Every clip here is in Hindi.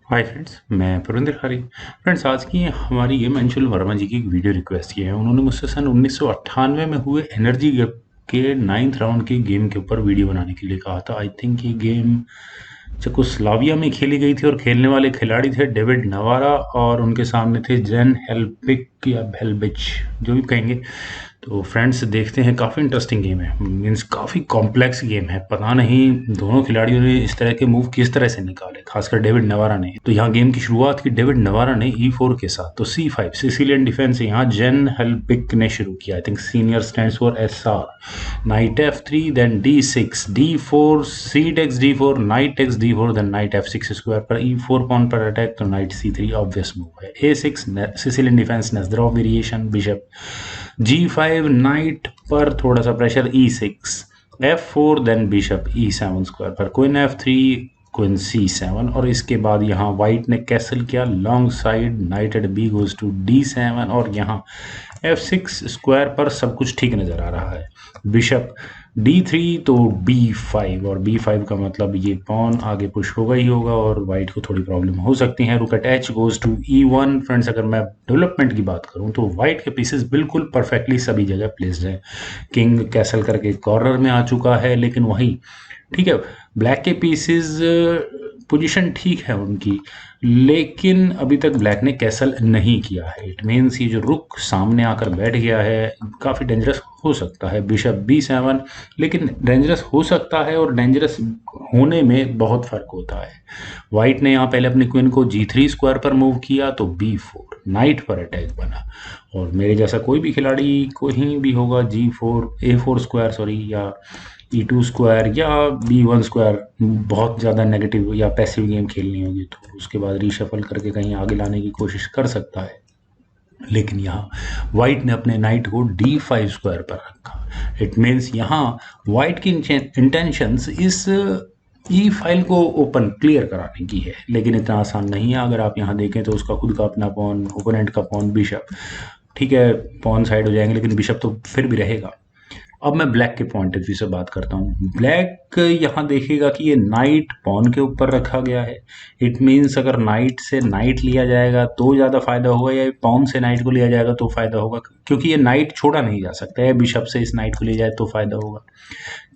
हाय फ्रेंड्स, मैं पुरिंदर खारी। फ्रेंड्स, आज की हमारी गेम अंशुल वर्मा जी की एक वीडियो रिक्वेस्ट की है। उन्होंने मुझसे सन 1998 में हुए एनर्जी गैप के 9th राउंड के गेम के ऊपर वीडियो बनाने के लिए कहा था। आई थिंक ये गेम चेकोस्लोवाकिया में खेली गई थी और खेलने वाले खिलाड़ी थे डेविड नवारा और उनके सामने थे जेन हेल्पिक या हेल्बिच, जो भी कहेंगे। तो फ्रेंड्स, देखते हैं। काफ़ी इंटरेस्टिंग गेम है, मीन्स काफ़ी कॉम्प्लेक्स गेम है। पता नहीं दोनों खिलाड़ियों ने इस तरह के मूव किस तरह से निकाले, खासकर डेविड नवारा ने। तो यहाँ गेम की शुरुआत की डेविड नवारा ने E4 के साथ, तो C5 सिसिलियन डिफेंस है। यहाँ जेन हेल्पिक ने शुरू किया। I think senior stands for SR। Knight F3, then D6, D4, C takes D4, knight takes D4, then knight F6 square पर E4 पॉन पर अटैक, तो नाइट C3 ऑब्वियस मूव है। A6 Sicilian defence, Najdorf variation, bishop G5, knight पर थोड़ा सा pressure, E6, F4, then bishop E7 square पर, क्वीन F3, क्वीन C7। और इसके बाद यहाँ व्हाइट ने कैसल किया long side, knight at B goes to D7 और यहाँ F6 स्क्वायर पर सब कुछ ठीक नजर आ रहा है। बिशप D3 तो B5, और B5 का मतलब ये पॉन आगे पुश होगा ही होगा और वाइट को थोड़ी प्रॉब्लम हो सकती है। Rook at H goes to E1। Friends, अगर मैं डेवलपमेंट की बात करूं तो वाइट के पीसेस बिल्कुल परफेक्टली सभी जगह प्लेस्ड है। किंग कैसल करके कॉर्नर में आ चुका है, लेकिन वही ठीक है, ब्लैक के पीसेस पोजीशन ठीक है उनकी, लेकिन अभी तक ब्लैक ने कैसल नहीं किया है। इट मीन्स ये जो रुक सामने आकर बैठ गया है काफ़ी डेंजरस हो सकता है। बिशप B7, लेकिन डेंजरस हो सकता है और डेंजरस होने में बहुत फर्क होता है। वाइट ने यहाँ पहले अपनी क्वीन को G3 स्क्वायर पर मूव किया तो B4 नाइट पर अटैक बना, और मेरे जैसा कोई भी खिलाड़ी कहीं भी होगा G4 A4 स्क्वायर सॉरी, या E2 स्क्वायर या B1 स्क्वायर, बहुत ज़्यादा नेगेटिव या पैसिव गेम खेलनी होगी तो उसके बाद रीशफल करके कहीं आगे लाने की कोशिश कर सकता है। लेकिन यहाँ व्हाइट ने अपने नाइट को D5 स्क्वायर पर रखा। इट मीन्स यहाँ व्हाइट की इंटेंशंस इस ई फाइल को ओपन क्लियर कराने की है, लेकिन इतना आसान नहीं है। अगर आप यहाँ देखें तो उसका खुद का अपना पॉन, ओपोनेंट का पॉन, बिशप, ठीक है, पॉन साइड हो जाएंगे लेकिन बिशप तो फिर भी रहेगा। अब मैं ब्लैक के पॉइंट ऑफ व्यू से बात करता हूँ। ब्लैक यहाँ देखेगा कि ये नाइट पॉन के ऊपर रखा गया है। इट मीन्स अगर नाइट से नाइट लिया जाएगा तो ज़्यादा फायदा होगा, या पॉन से नाइट को लिया जाएगा तो फायदा होगा, क्योंकि ये नाइट छोड़ा नहीं जा सकता है। बिशप से इस नाइट को लिया जाए तो फायदा होगा।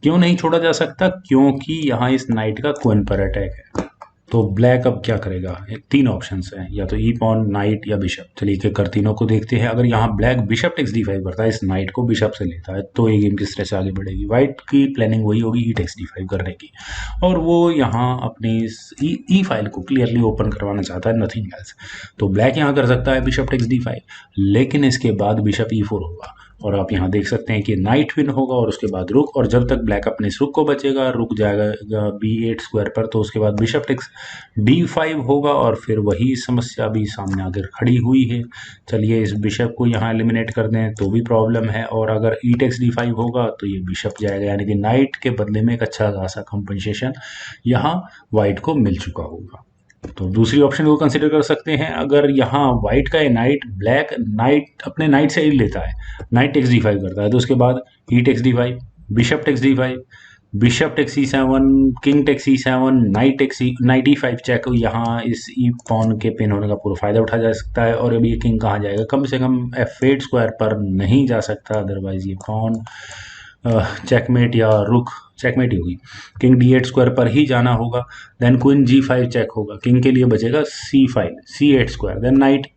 क्यों नहीं छोड़ा जा सकता? क्योंकि यहाँ इस नाइट का क्वीन पर अटैक है। तो ब्लैक अब क्या करेगा? तीन ऑप्शंस हैं, या तो ई पॉन, नाइट या बिशप। चलिए एक कर तीनों को देखते हैं। अगर यहाँ ब्लैक बिशप टेक्स D5 करता है, इस नाइट को बिशप से लेता है, तो ये गेम किस तरह से आगे बढ़ेगी? व्हाइट की प्लानिंग वही होगी ई टेक्स D5 करने की, और वो यहाँ अपनी इस ई फाइल को क्लियरली ओपन करवाना चाहता है, नथिंग एल्स। तो ब्लैक यहाँ कर सकता है बिशप टेक्स D5, लेकिन इसके बाद बिशप E4 होगा, और आप यहाँ देख सकते हैं कि नाइट विन होगा और उसके बाद रुक, और जब तक ब्लैक अपने इस रुक को बचेगा, रुक जाएगा B8 स्क्वायर पर, तो उसके बाद बिशप टेक्स D5 होगा, और फिर वही समस्या भी सामने आकर खड़ी हुई है। चलिए इस बिशप को यहाँ एलिमिनेट कर दें तो भी प्रॉब्लम है, और अगर ई टेक्स D5 होगा तो ये बिशप जाएगा, यानी कि नाइट के बदले में एक अच्छा खासा कंपनसेशन यहाँ व्हाइट को मिल चुका होगा। तो दूसरी ऑप्शन को कंसिडर कर सकते हैं। अगर यहाँ व्हाइट का नाइट, ब्लैक नाइट अपने नाइट से ही लेता है, नाइट टेक्स D5 करता है, तो उसके बाद E takes D5, bishop takes D5, bishop takes C7, king takes C7, knight E5 check. यहाँ इस ई पॉन के पिन होने का पूरा फायदा उठाया जा सकता है, और अभी ये किंग कहाँ जाएगा? कम से कम F8 स्क्वायर पर नहीं जा सकता, अदरवाइज ये पॉन चेकमेट या रुक चेकमेट ही होगी। किंग D8 स्क्वायर पर ही जाना होगा। देन क्वीन G5 चेक होगा, किंग के लिए बचेगा C5, C8 square, then knight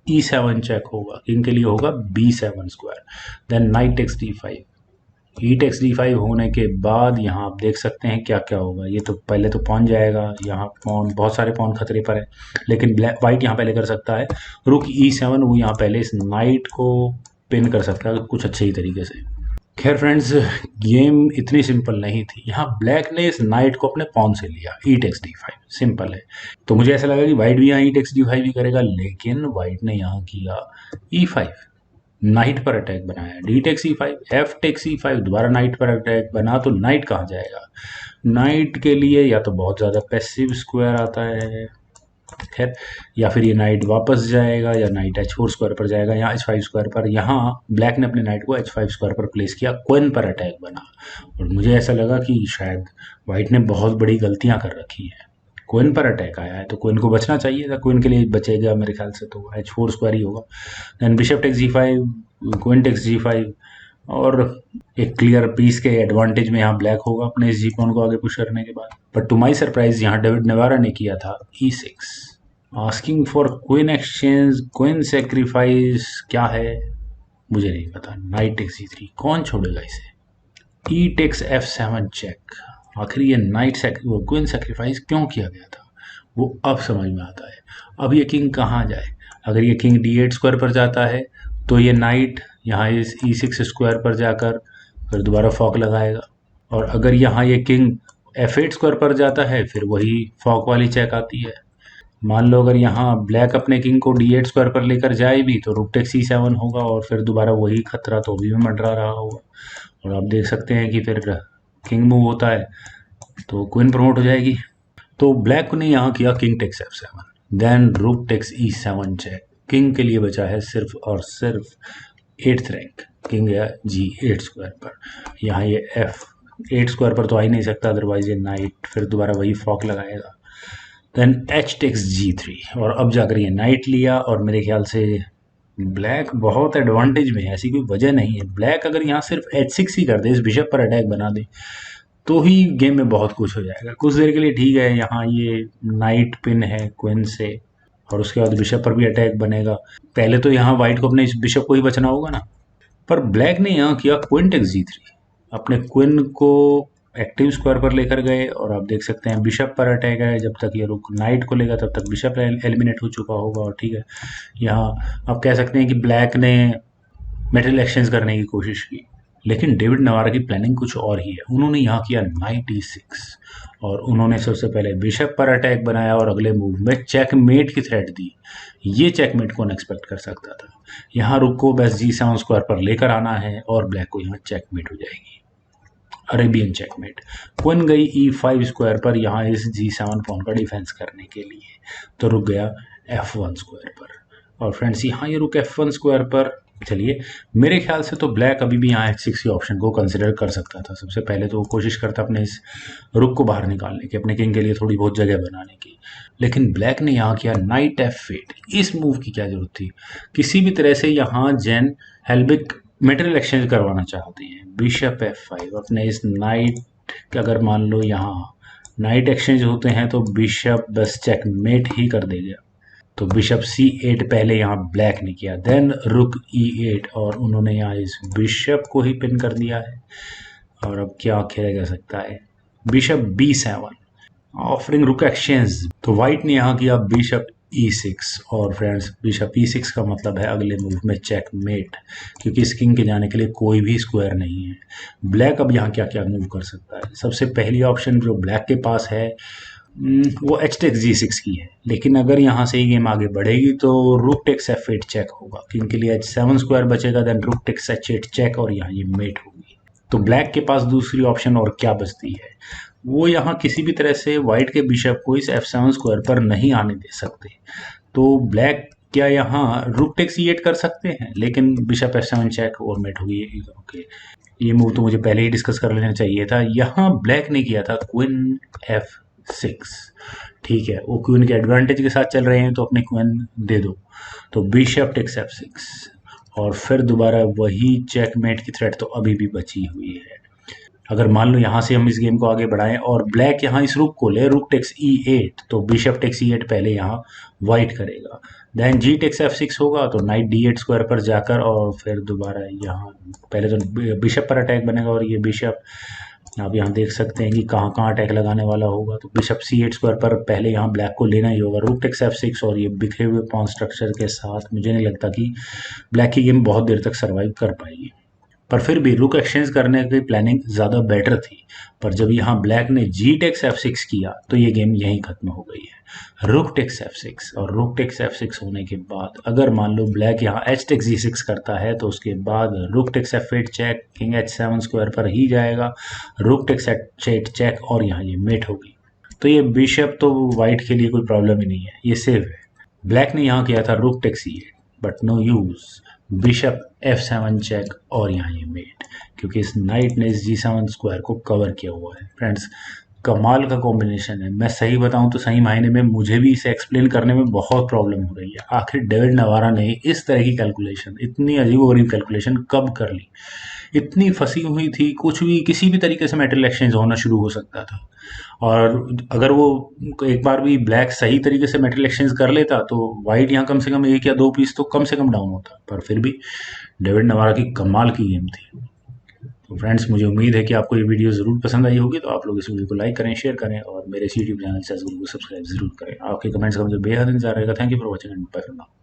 E7 check होगा, किंग के लिए होगा B7 square, then knight takes D5, e takes D5 होने के बाद यहाँ आप देख सकते हैं क्या क्या होगा। ये तो पहले तो पॉन जाएगा, यहाँ पॉन, बहुत सारे पॉन खतरे पर है, लेकिन ब्लैक वाइट यहाँ पहले कर सकता है रुक E7, वो यहाँ पहले इस नाइट को पिन कर सकता है कुछ अच्छे ही तरीके से। खैर फ्रेंड्स, गेम इतनी सिंपल नहीं थी। यहाँ ब्लैक ने इस नाइट को अपने पॉन से लिया, ई टेक्स D5, सिंपल है। तो मुझे ऐसा लगा कि वाइट भी यहाँ ई टेक्स D5 ही करेगा, लेकिन वाइट ने यहाँ किया E5, नाइट पर अटैक बनाया, D takes E5, F takes E5, दोबारा नाइट पर अटैक बना, तो नाइट कहाँ जाएगा? नाइट के लिए या तो बहुत ज़्यादा पैसिव स्क्वायर आता है, खैर, या फिर ये नाइट वापस जाएगा, या नाइट H4 स्क्वायर पर जाएगा, यहाँ H5 स्क्वायर पर। यहाँ ब्लैक ने अपने नाइट को H5 स्क्वायर पर प्लेस किया, क्वीन पर अटैक बना, और मुझे ऐसा लगा कि शायद वाइट ने बहुत बड़ी गलतियां कर रखी है। क्वीन पर अटैक आया है तो क्वीन को बचना चाहिए था, क्वीन के लिए बचेगा मेरे ख्याल से तो h4 स्क्वायर ही होगा। Then bishop takes g5, queen takes g5, और एक क्लियर पीस के एडवांटेज में यहाँ ब्लैक होगा अपने इस जी पॉन को आगे पुश करने के बाद। बट टू माई सरप्राइज यहाँ डेविड नेवारा ने किया था e6, asking for queen exchange, queen sacrifice क्या है मुझे नहीं पता। नाइट टेक्स g3, कौन छोड़ेगा इसे। ई टेक्स f7 चेक, आखिर ये नाइट क्वीन सेक्रीफाइस क्यों किया गया था वो अब समझ में आता है। अब ये किंग कहाँ जाए, अगर ये किंग d8 स्क्वायर पर जाता है तो ये नाइट यहाँ इस e6 स्क्वायर पर जाकर फिर दोबारा फॉक लगाएगा, और अगर यहाँ ये किंग f8 स्क्वायर पर जाता है फिर वही फॉक वाली चेक आती है। मान लो अगर यहाँ ब्लैक अपने किंग को d8 स्क्वायर पर लेकर जाए भी तो रूक टेक्स c7 होगा और फिर दोबारा वही खतरा तो भी मंडरा रहा होगा, और आप देख सकते हैं कि फिर किंग मूव होता है तो क्वीन प्रमोट हो जाएगी। तो ब्लैक ने यहाँ किया किंग टेक्स f7, देन रूक टेक्स e7 चेक। किंग के लिए बचा है सिर्फ और सिर्फ 8th रैंक, किंग है g8 स्क्वायर पर। यहाँ ये f8 स्क्वायर पर तो आ ही नहीं सकता, अदरवाइज ये नाइट फिर दोबारा वही फॉक लगाएगा। देन h टेक्स g3, और अब जाकर ये नाइट लिया, और मेरे ख्याल से ब्लैक बहुत एडवांटेज में है, ऐसी कोई वजह नहीं है। ब्लैक अगर यहाँ सिर्फ h6 ही कर दे, इस बिशप पर अटैक बना दे तो ही गेम में बहुत कुछ हो जाएगा। कुछ देर के लिए ठीक है, यहाँ ये नाइट पिन है क्वीन से, और उसके बाद बिशप पर भी अटैक बनेगा। पहले तो यहाँ व्हाइट को अपने इस बिशप को ही बचना होगा ना, पर ब्लैक ने यहाँ किया क्वीन टेक्स g3, अपने क्वीन को एक्टिव स्क्वायर पर लेकर गए, और आप देख सकते हैं बिशप पर अटैक है। जब तक ये रुक नाइट को लेगा तब तक बिशप एलिमिनेट हो चुका होगा, और ठीक है यहाँ आप कह सकते हैं कि ब्लैक ने मेटल एक्सचेंज करने की कोशिश की, लेकिन डेविड नवारा की प्लानिंग कुछ और ही है। उन्होंने यहाँ किया नाइट e6, और उन्होंने सबसे पहले बिशप पर अटैक बनाया और अगले मूव में चेकमेट की थ्रेट दी। ये चेकमेट कौन एक्सपेक्ट कर सकता था। यहाँ रुक को बस g7 स्क्वायर पर लेकर आना है और ब्लैक को यहाँ चेकमेट हो जाएगी, अरेबियन चेकमेट। क्वीन गई e5 स्क्वायर पर यहाँ इस g7 पॉन का डिफेंस करने के लिए, तो रुक गया f1 स्क्वायर पर, और फ्रेंड्स यहाँ ये रुक f1 स्क्वायर पर। चलिए मेरे ख्याल से तो ब्लैक अभी भी यहाँ h6 के ऑप्शन को कंसिडर कर सकता था। सबसे पहले तो वो कोशिश करता अपने इस रुक को बाहर निकालने की, अपने किंग के लिए थोड़ी बहुत जगह बनाने की, लेकिन ब्लैक ने यहाँ किया नाइट f8। इस मूव की क्या जरूरत थी, किसी भी तरह से यहाँ जेन हेल्बिक मेटेरियल एक्सचेंज करवाना चाहते हैं। बिशप f5, अपने इस नाइट, अगर मान लो यहाँ नाइट एक्सचेंज होते हैं तो बिशप बस चेकमेट ही कर देगा, तो बिशप c8 पहले यहाँ ब्लैक ने किया, देन रुक e8, और उन्होंने यहाँ इस बिशप को ही पिन कर दिया है। और अब क्या खेला जा सकता है, बिशप b7 ऑफरिंग रुक एक्सचेंज, तो व्हाइट ने यहाँ किया बिशप e6, और फ्रेंड्स बिशप e6 का मतलब है अगले मूव में चेकमेट, क्योंकि इस किंग के जाने के लिए कोई भी स्क्वायर नहीं है। ब्लैक अब यहाँ क्या क्या मूव कर सकता है, सबसे पहली ऑप्शन जो ब्लैक के पास है वो h टेक्स g6 की है, लेकिन अगर यहाँ से ही गेम आगे बढ़ेगी तो रूक टेक्स f8 चेक होगा, किंग के लिए h7 स्क्वायर बचेगा, देन रूक टेक्स h8 चेक, और यहाँ ये मेट होगी। तो ब्लैक के पास दूसरी ऑप्शन और क्या बचती है, वो यहाँ किसी भी तरह से व्हाइट के बिशप को इस f7 स्क्वायर पर नहीं आने दे सकते। तो ब्लैक क्या यहाँ रूक टेक्स e8 कर सकते हैं, लेकिन बिशप f7 चेक और मेट होगी। ओके, ये मूव तो मुझे पहले ही डिस्कस कर लेना चाहिए था। यहाँ ब्लैक ने किया था क्वीन f6, ठीक है, वो क्वीन के एडवांटेज के साथ चल रहे हैं तो अपने क्वीन दे दो, तो बिशप टेक्स f6, और फिर दोबारा वही चेकमेट की थ्रेट तो अभी भी बची हुई है। अगर मान लो यहाँ से हम इस गेम को आगे बढ़ाएं और ब्लैक यहाँ इस रुक को ले, रुक टेक्स e8, तो बिशप टेक्स e8 पहले यहाँ व्हाइट करेगा, देन जी टेक्स f6 होगा, तो नाइट d8 स्क्वायर पर जाकर, और फिर दोबारा यहाँ पहले तो बिशप पर अटैक बनेगा, और ये बिशप आप यहाँ देख सकते हैं कि कहाँ कहाँ अटैक लगाने वाला होगा। तो बिशप c8 स्क्वायर पर पहले यहाँ ब्लैक को लेना ही होगा, रूक टेक्स f6, और ये बिखरे हुए पॉन स्ट्रक्चर के साथ मुझे नहीं लगता कि ब्लैक की गेम बहुत देर तक सर्वाइव कर पाएगी। पर फिर भी रुक एक्सचेंज करने की प्लानिंग ज़्यादा बेटर थी, पर जब यहाँ ब्लैक ने जी टेक्स f6 किया तो ये गेम यहीं खत्म हो गई है। रुक टेक्स f6, और रुक टेक्स f6 होने के बाद अगर मान लो ब्लैक यहाँ h टेक्स g6 करता है तो उसके बाद rook takes f8 check, king h7 square पर ही जाएगा, रुक टेक्स h8 चेक, और यहाँ ये मेट होगी। तो ये बिशप तो व्हाइट के लिए कोई प्रॉब्लम ही नहीं है, ये सेफ है। ब्लैक ने यहाँ किया था rook takes e8, but no use, bishop f7 check, और यहाँ ये मेट, क्योंकि इस नाइट ने इस g7 स्क्वायर को कवर किया हुआ है। फ्रेंड्स कमाल का कॉम्बिनेशन है। मैं सही बताऊं तो सही मायने में मुझे भी इसे एक्सप्लेन करने में बहुत प्रॉब्लम हो रही है। आखिर डेविड नवारा ने इस तरह की कैलकुलेशन, इतनी अजीबोगरीब कैलकुलेशन कब कर ली? इतनी फंसी हुई थी, कुछ भी किसी भी तरीके से मेटल एक्सचेंज होना शुरू हो सकता था। और अगर वो एक बार भी ब्लैक सही तरीके से मेटल एक्सचेंज कर लेता तो वाइट यहाँ कम से कम 1 या 2 पीस तो कम से कम डाउन होता। पर फिर भी डेविड नवारा की कमाल की गेम थी। तो फ्रेंड्स, मुझे उम्मीद है कि आपको ये वीडियो ज़रूर पसंद आई होगी। तो आप लोग इस वीडियो को लाइक करें, शेयर करें और मेरे इस यूट्यूब चैनल से को सब्सक्राइब ज़रूर करें। आपके कमेंट्स का मुझे बेहद इंतजार रहेगा। Thank you for watching and bye for now.